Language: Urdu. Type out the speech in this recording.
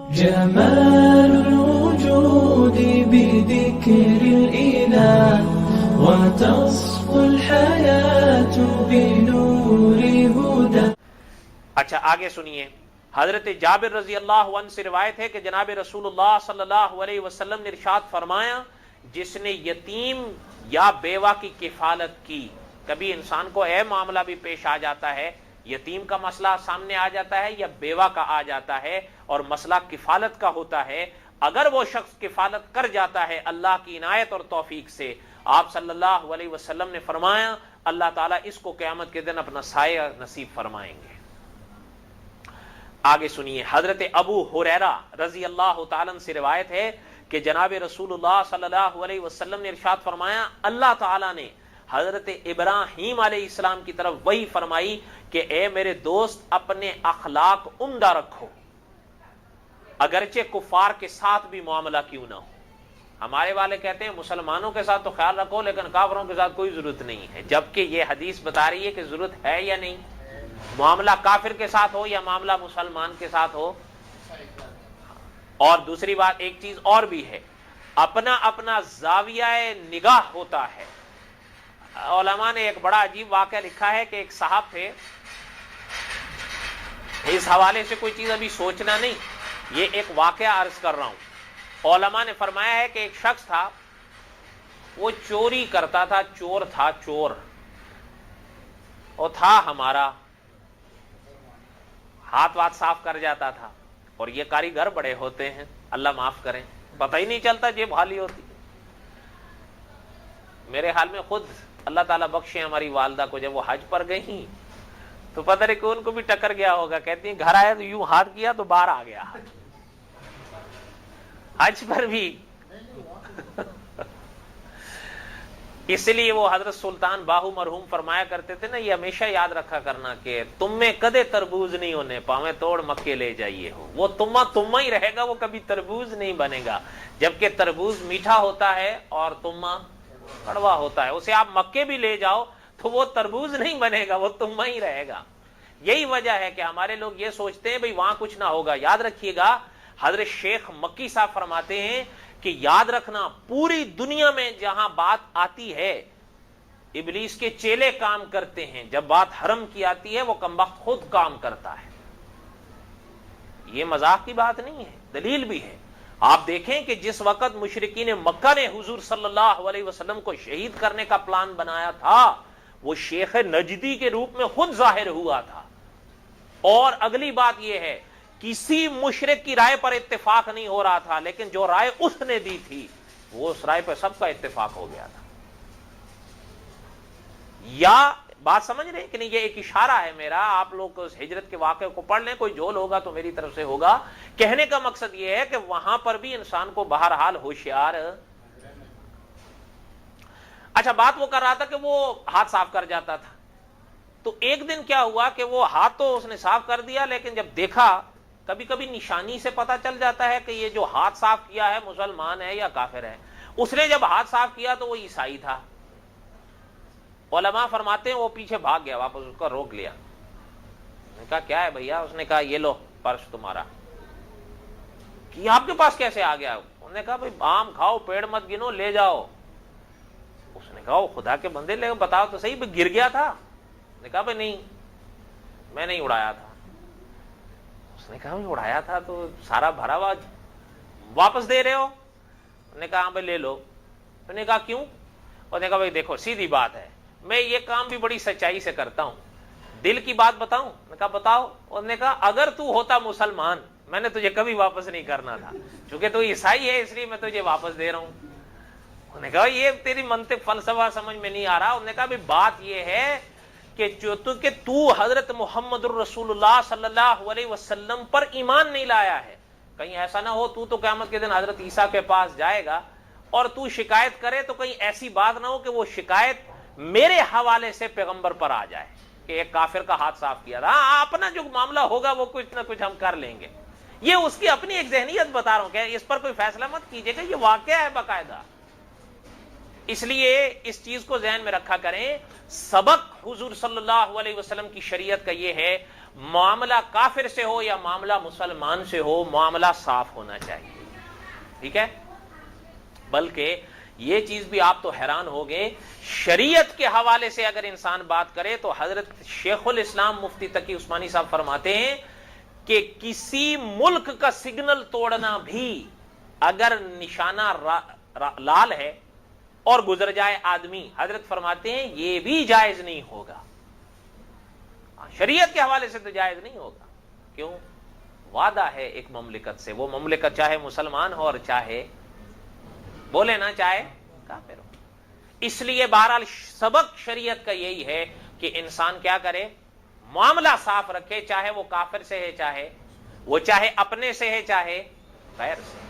جمال الوجود بذكر الإله وتصفو الحياة بنور هدى. اچھا آگے سنیے. حضرت جابر رضی اللہ عنہ سے روایت ہے کہ جناب رسول اللہ صلی اللہ علیہ وسلم نے ارشاد فرمایا جس نے یتیم یا بیوہ کی کفالت کی. کبھی انسان کو معاملہ بھی پیش آ جاتا ہے, یتیم کا مسئلہ سامنے آ جاتا ہے یا بیوہ کا آ جاتا ہے اور مسئلہ کفالت کا ہوتا ہے. اگر وہ شخص کفالت کر جاتا ہے اللہ کی عنایت اور توفیق سے, آپ صلی اللہ علیہ وسلم نے فرمایا اللہ تعالیٰ اس کو قیامت کے دن اپنا سایہ نصیب فرمائیں گے. آگے سنیے. حضرت ابو ہریرہ رضی اللہ تعالیٰ عنہ سے روایت ہے کہ جناب رسول اللہ صلی اللہ علیہ وسلم نے ارشاد فرمایا اللہ تعالیٰ نے حضرت ابراہیم علیہ السلام کی طرف وہی فرمائی کہ اے میرے دوست اپنے اخلاق عمدہ رکھو اگرچہ کفار کے ساتھ بھی معاملہ کیوں نہ ہو. ہمارے والے کہتے ہیں مسلمانوں کے ساتھ تو خیال رکھو لیکن کافروں کے ساتھ کوئی ضرورت نہیں ہے, جبکہ یہ حدیث بتا رہی ہے کہ ضرورت ہے یا نہیں. معاملہ کافر کے ساتھ ہو یا معاملہ مسلمان کے ساتھ ہو. اور دوسری بات ایک چیز اور بھی ہے, اپنا اپنا زاویہ نگاہ ہوتا ہے. علماء نے ایک بڑا عجیب واقعہ لکھا ہے کہ ایک صاحب تھے, اس حوالے سے کوئی چیز ابھی سوچنا نہیں, یہ ایک واقعہ عرض کر رہا ہوں. علماء نے فرمایا ہے کہ ایک شخص تھا, وہ چوری کرتا تھا, چور تھا, چور وہ تھا ہمارا, ہاتھ واتھ صاف کر جاتا تھا. اور یہ کاریگر بڑے ہوتے ہیں, اللہ معاف کریں, پتہ ہی نہیں چلتا جیب خالی ہوتی. میرے حال میں خود اللہ تعالیٰ بخشے ہماری والدہ کو, جب وہ حج پر گئی تو پتہ نہیں کہ ان کو بھی ٹکر گیا ہوگا, کہتی ہیں گھر آیا تو یوں ہاتھ کیا تو باہر آ گیا حج پر بھی. اس لیے وہ حضرت سلطان باہو مرحوم فرمایا کرتے تھے نا, یہ ہمیشہ یاد رکھا کرنا کہ تم میں کدے تربوز نہیں ہونے, پاویں توڑ مکے لے جائیے ہو. وہ تما ہی رہے گا, وہ کبھی تربوز نہیں بنے گا. جبکہ تربوز میٹھا ہوتا ہے اور تما کڑوا ہوتا ہے. اسے آپ مکے بھی لے جاؤ تو وہ تربوز نہیں بنے گا, وہ تما ہی رہے گا. یہی وجہ ہے کہ ہمارے لوگ یہ سوچتے ہیں بھئی وہاں کچھ نہ ہوگا. یاد رکھیے گا حضرت شیخ مکی صاحب فرماتے ہیں کہ یاد رکھنا پوری دنیا میں جہاں بات آتی ہے ابلیس کے چیلے کام کرتے ہیں, جب بات حرم کی آتی ہے وہ کمبخت خود کام کرتا ہے. یہ مذاق کی بات نہیں ہے, دلیل بھی ہے. آپ دیکھیں کہ جس وقت مشرکین مکہ نے حضور صلی اللہ علیہ وسلم کو شہید کرنے کا پلان بنایا تھا, وہ شیخ نجدی کے روپ میں خود ظاہر ہوا تھا. اور اگلی بات یہ ہے کسی مشرک کی رائے پر اتفاق نہیں ہو رہا تھا, لیکن جو رائے اس نے دی تھی وہ اس رائے پر سب کا اتفاق ہو گیا تھا. یا بات سمجھ رہے ہیں کہ نہیں, یہ ایک اشارہ ہے میرا. آپ لوگ اس ہجرت کے واقعے کو پڑھ لیں, کوئی جھول ہوگا تو میری طرف سے ہوگا. کہنے کا مقصد یہ ہے کہ وہاں پر بھی انسان کو بہرحال ہوشیار. اچھا بات وہ کر رہا تھا کہ وہ ہاتھ صاف کر جاتا تھا, تو ایک دن کیا ہوا کہ وہ ہاتھ تو اس نے صاف کر دیا, لیکن جب دیکھا, کبھی کبھی نشانی سے پتہ چل جاتا ہے کہ یہ جو ہاتھ صاف کیا ہے مسلمان ہے یا کافر ہے. اس نے جب ہاتھ صاف کیا تو وہ عیسائی تھا. علماء فرماتے ہیں وہ پیچھے بھاگ گیا, واپس اس کو روک لیا. نے کہا کیا ہے بھیا؟ اس نے کہا یہ لو پرس تمہارا. کہ آپ کے پاس کیسے آ گیا؟ انہوں نے کہا بھائی آم کھاؤ, پیڑ مت گنو, لے جاؤ. اس نے کہا خدا کے بندے لے بتاؤ تو صحیح, گر گیا تھا؟ نے کہا بھائی نہیں, میں نہیں اڑایا تھا. اس نے کہا اڑایا تھا تو سارا بھرا ہوا واپس دے رہے ہو؟ انہوں نے کہا ہاں بھائی لے لو. انہوں نے کہا کیوں؟ انہوں نے کہا بھائی دیکھو سیدھی بات ہے, میں یہ کام بھی بڑی سچائی سے کرتا ہوں, دل کی بات بتاؤں؟ انہوں نے کہا بتاؤ. انہوں نے کہا اگر تو ہوتا مسلمان میں نے تجھے کبھی واپس نہیں کرنا تھا, چونکہ تو عیسائی ہے اس لیے میں تجھے واپس دے رہا ہوں. انہوں نے کہا یہ تیری منطق فلسفہ سمجھ میں نہیں آ رہا. انہوں نے کہا بھائی بات یہ ہے کہ تو حضرت محمد الرسول اللہ صلی اللہ علیہ وسلم پر ایمان نہیں لایا ہے. کہیں ایسا نہ ہو تو قیامت کے دن حضرت عیسیٰ کے پاس جائے گا اور تو شکایت کرے تو کہیں ایسی بات نہ ہو کہ وہ شکایت میرے حوالے سے پیغمبر پر آ جائے کہ ایک کافر کا ہاتھ صاف کیا تھا. اپنا جو معاملہ ہوگا وہ کچھ نہ کچھ ہم کر لیں گے. یہ اس کی اپنی ایک ذہنیت بتا رہا ہوں کہ اس پر کوئی فیصلہ مت کیجیے گا, یہ واقعہ ہے باقاعدہ. اس لیے اس چیز کو ذہن میں رکھا کریں، سبق حضور صلی اللہ علیہ وسلم کی شریعت کا یہ ہے، معاملہ کافر سے ہو یا معاملہ مسلمان سے ہو، معاملہ صاف ہونا چاہیے، ٹھیک ہے؟ بلکہ یہ چیز بھی آپ تو حیران ہوگے، شریعت کے حوالے سے اگر انسان بات کرے تو حضرت شیخ الاسلام مفتی تقی عثمانی صاحب فرماتے ہیں کہ کسی ملک کا سگنل توڑنا بھی اگر نشانہ لال ہے اور گزر جائے آدمی، حضرت فرماتے ہیں یہ بھی جائز نہیں ہوگا، شریعت کے حوالے سے تو جائز نہیں ہوگا۔ کیوں؟ وعدہ ہے ایک مملکت سے، وہ مملکت چاہے مسلمان ہو اور چاہے بولے نا چاہے کافر ہو۔ اس لیے بہرحال سبق شریعت کا یہی ہے کہ انسان کیا کرے، معاملہ صاف رکھے، چاہے وہ کافر سے ہے، چاہے وہ اپنے سے ہے، چاہے غیر سے۔